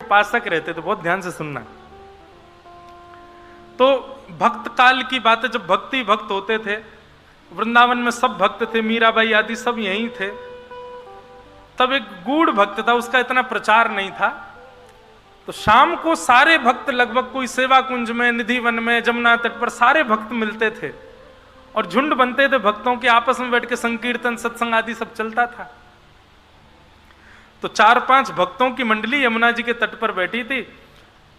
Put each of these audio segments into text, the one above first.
उपासक रहते थे, बहुत ध्यान से सुनना। तो भक्त काल की बात है, जब भक्ति भक्त होते थे, वृंदावन में सब भक्त थे, मीराबाई आदि सब यहीं थे। तब एक गूढ़ भक्त था, उसका इतना प्रचार नहीं था। तो शाम को सारे भक्त लगभग, कोई सेवा कुंज में, निधि वन में, जमुना तट पर सारे भक्त मिलते थे और झुंड बनते थे भक्तों के, आपस में बैठ के संकीर्तन सत्संग आदि सब चलता था। तो 4-5 भक्तों की मंडली यमुना जी के तट पर बैठी थी।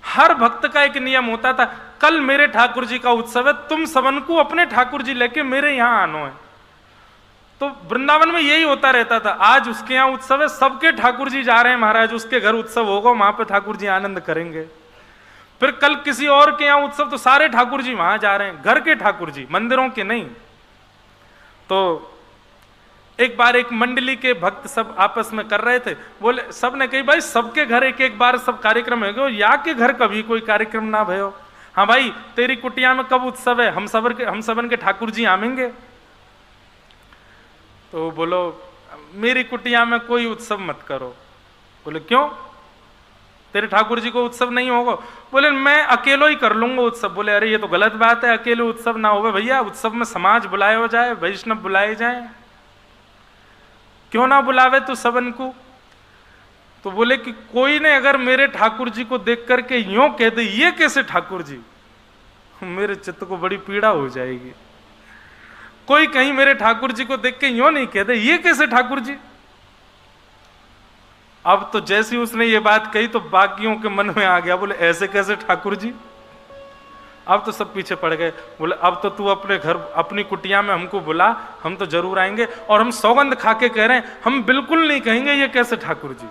हर भक्त का एक नियम होता था, कल मेरे ठाकुर जी का उत्सव है, तुम सबन को अपने ठाकुर जी लेके मेरे यहां आनो है। तो वृंदावन में यही होता रहता था, आज उसके यहाँ उत्सव है, सबके ठाकुर जी जा रहे हैं महाराज, उसके घर उत्सव होगा, वहां पे ठाकुर जी आनंद करेंगे। फिर कल किसी और के यहाँ उत्सव, तो सारे ठाकुर जी वहां जा रहे हैं, घर के ठाकुर जी, मंदिरों के नहीं। तो एक बार एक मंडली के भक्त सब आपस में कर रहे थे, बोले, सब ने कही भाई सबके घर एक एक बार सब कार्यक्रम है, या के घर कभी कोई कार्यक्रम ना भयो। हाँ भाई, तेरी कुटिया में कब उत्सव है, हम सबन के ठाकुर जी आवेंगे। तो बोलो, मेरी कुटिया में कोई उत्सव मत करो। बोले क्यों, तेरे ठाकुर जी को उत्सव नहीं होगा? बोले मैं अकेलो ही कर लूंगा उत्सव। बोले अरे ये तो गलत बात है, अकेले उत्सव ना हो भैया, उत्सव में समाज बुलाए हो जाए, वैष्णव बुलाए जाए, क्यों ना बुलावे तो सबन को। तो बोले कि कोई ने अगर मेरे ठाकुर जी को देख करके यूं कह दे ये कैसे ठाकुर जी, मेरे चित्त को बड़ी पीड़ा हो जाएगी। कोई कहीं मेरे ठाकुर जी को देख के यूं नहीं कह दे ये कैसे ठाकुर जी। अब तो जैसी उसने ये बात कही तो बाकियों के मन में आ गया, बोले ऐसे कैसे ठाकुर जी। अब तो सब पीछे पड़ गए। बोले अब तो तू अपने घर अपनी कुटिया में हमको बुला, हम तो जरूर आएंगे, और हम सौगंध खा के कह रहे हैं हम बिल्कुल नहीं कहेंगे ये कैसे ठाकुर जी।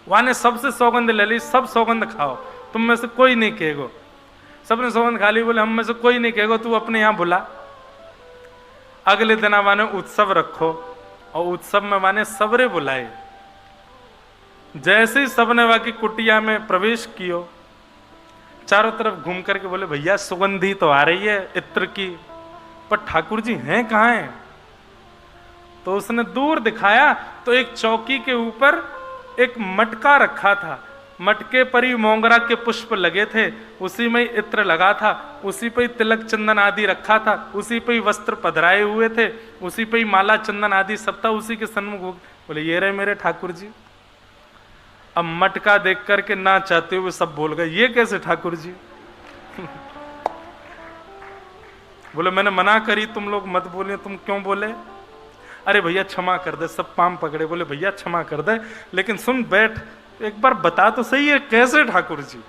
वहां ने सबसे सौगंध ले ली, सब सौगंध खाओ, तुम में से कोई नहीं कहेगो। सबने सौगंध खा ली, बोले हम में से कोई नहीं कहेगो, तू अपने यहां बुला। अगले दिन माने उत्सव रखो, और उत्सव में माने सबरे बुलाए। जैसे ही सबने वहां की कुटिया में प्रवेश कियो, चारों तरफ घूम करके बोले भैया सुगंधी तो आ रही है इत्र की, पर ठाकुर जी हैं कहाँ हैं? तो उसने दूर दिखाया तो एक चौकी के ऊपर एक मटका रखा था, मटके पर ही मोंगरा के पुष्प लगे थे, उसी में इत्र लगा था, उसी पे ही तिलक चंदन आदि रखा था, उसी पे ही वस्त्र पधराए हुए थे, उसी पे ही माला चंदन आदि सब था, उसी के सन्मुख। बोले ये रहे मेरे ठाकुर जी। अब मटका देख करके ना चाहते हुए सब बोल गए ये कैसे ठाकुर जी। बोले मैंने मना करी, तुम लोग मत बोले, तुम क्यों बोले? अरे भैया क्षमा कर दे, सब पाम पकड़े। बोले भैया क्षमा कर दे, लेकिन सुन बैठ, एक बार बता तो सही है कैसे ठाकुर जी,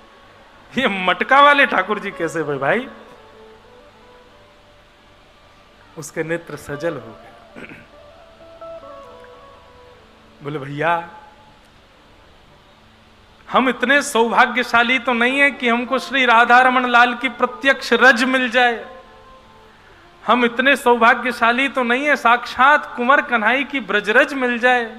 ये मटका वाले ठाकुर जी कैसे भाई? उसके नेत्र सजल हो गए। बोले भैया हम इतने सौभाग्यशाली तो नहीं है कि हमको श्री राधा रमन लाल की प्रत्यक्ष रज मिल जाए, हम इतने सौभाग्यशाली तो नहीं है साक्षात कुंवर कन्हई की ब्रजरज मिल जाए,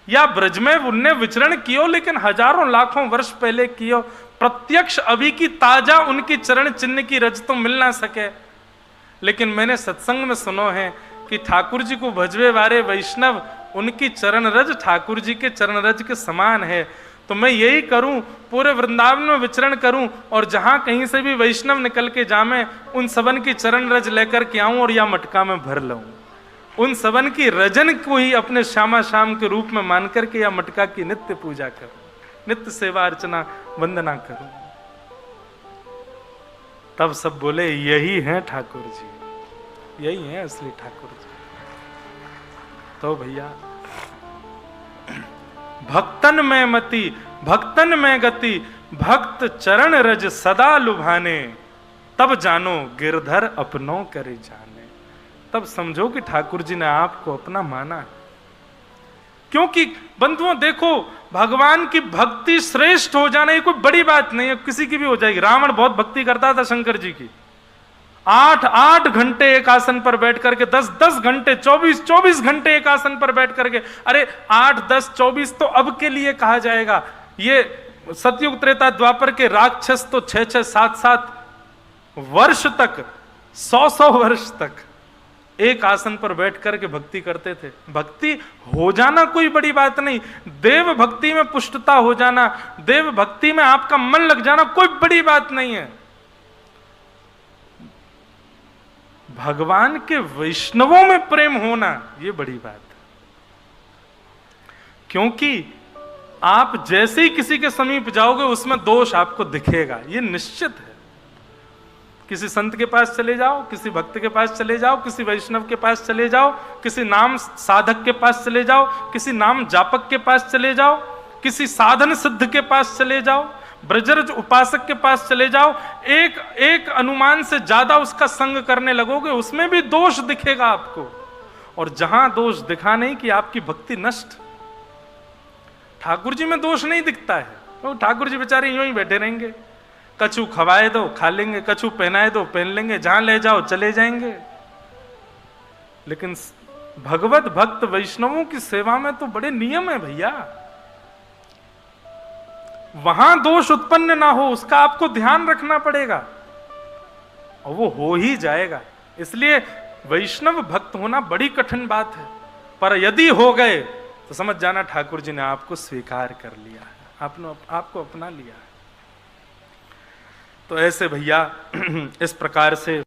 या ब्रज में उनने विचरण कियो लेकिन हजारों लाखों वर्ष पहले कियो, प्रत्यक्ष अभी की ताजा उनकी चरण चिन्ह की रज तो मिल ना सके। लेकिन मैंने सत्संग में सुनो है कि ठाकुर जी को भजवे वाले वैष्णव उनकी चरण रज ठाकुर जी के चरण रज के समान है। तो मैं यही करूं, पूरे वृंदावन में विचरण करूं, और जहां कहीं से भी वैष्णव निकल के जामे उन सबन की चरण रज लेकर के आऊं और या मटका में भर लूं, उन सबन की रजन को ही अपने श्यामा श्याम के रूप में मान करके या मटका की नित्य पूजा करूं, नित्य सेवा अर्चना वंदना करूं। तब सब बोले यही है ठाकुर जी, यही है असली ठाकुर जी। तो भैया भक्तन में मति भक्तन में गति, भक्त चरण रज सदा लुभाने, तब जानो गिरधर अपनों करे जाने। तब समझो कि ठाकुर जी ने आपको अपना माना। क्योंकि बंधुओं देखो, भगवान की भक्ति श्रेष्ठ हो जाना ये कोई बड़ी बात नहीं है, किसी की भी हो जाएगी। रावण बहुत भक्ति करता था शंकर जी की, 8-8 घंटे एक आसन पर बैठ करके, 10-10 घंटे, 24-24 घंटे एक आसन पर बैठ करके। अरे 8, 10, 24 तो अब के लिए कहा जाएगा, ये सतयुग त्रेता द्वापर के राक्षस तो 6-6, 7-7 वर्ष तक, 100-100 वर्ष तक एक आसन पर बैठ करके भक्ति करते थे। भक्ति हो जाना कोई बड़ी बात नहीं, देव भक्ति में पुष्टता हो जाना, देव भक्ति में आपका मन लग जाना कोई बड़ी बात नहीं है। भगवान के वैष्णवों में प्रेम होना ये बड़ी बात है। क्योंकि आप जैसे ही किसी के समीप जाओगे उसमें दोष आपको दिखेगा, ये निश्चित है। किसी संत के पास चले जाओ, किसी भक्त के पास चले जाओ, किसी वैष्णव के पास चले जाओ, किसी नाम साधक के पास चले जाओ, किसी नाम जापक के पास चले जाओ, किसी साधन सिद्ध के पास चले जाओ, ब्रजरज उपासक के पास चले जाओ, एक एक अनुमान से ज्यादा उसका संग करने लगोगे, उसमें भी दोष दिखेगा आपको। और जहां दोष दिखा नहीं कि आपकी भक्ति नष्ट। ठाकुर जी में दोष नहीं दिखता है, तो ठाकुर जी बेचारे यूं ही बैठे रहेंगे, कछु खवाए दो खा लेंगे, कछु पहनाए दो पहन लेंगे, जहां ले जाओ चले जाएंगे। लेकिन भगवत भक्त वैष्णवों की सेवा में तो बड़े नियम है भैया, वहां दोष उत्पन्न ना हो उसका आपको ध्यान रखना पड़ेगा, और वो हो ही जाएगा। इसलिए वैष्णव भक्त होना बड़ी कठिन बात है, पर यदि हो गए तो समझ जाना ठाकुर जी ने आपको स्वीकार कर लिया है, आपको अपना लिया है। तो ऐसे भैया इस प्रकार से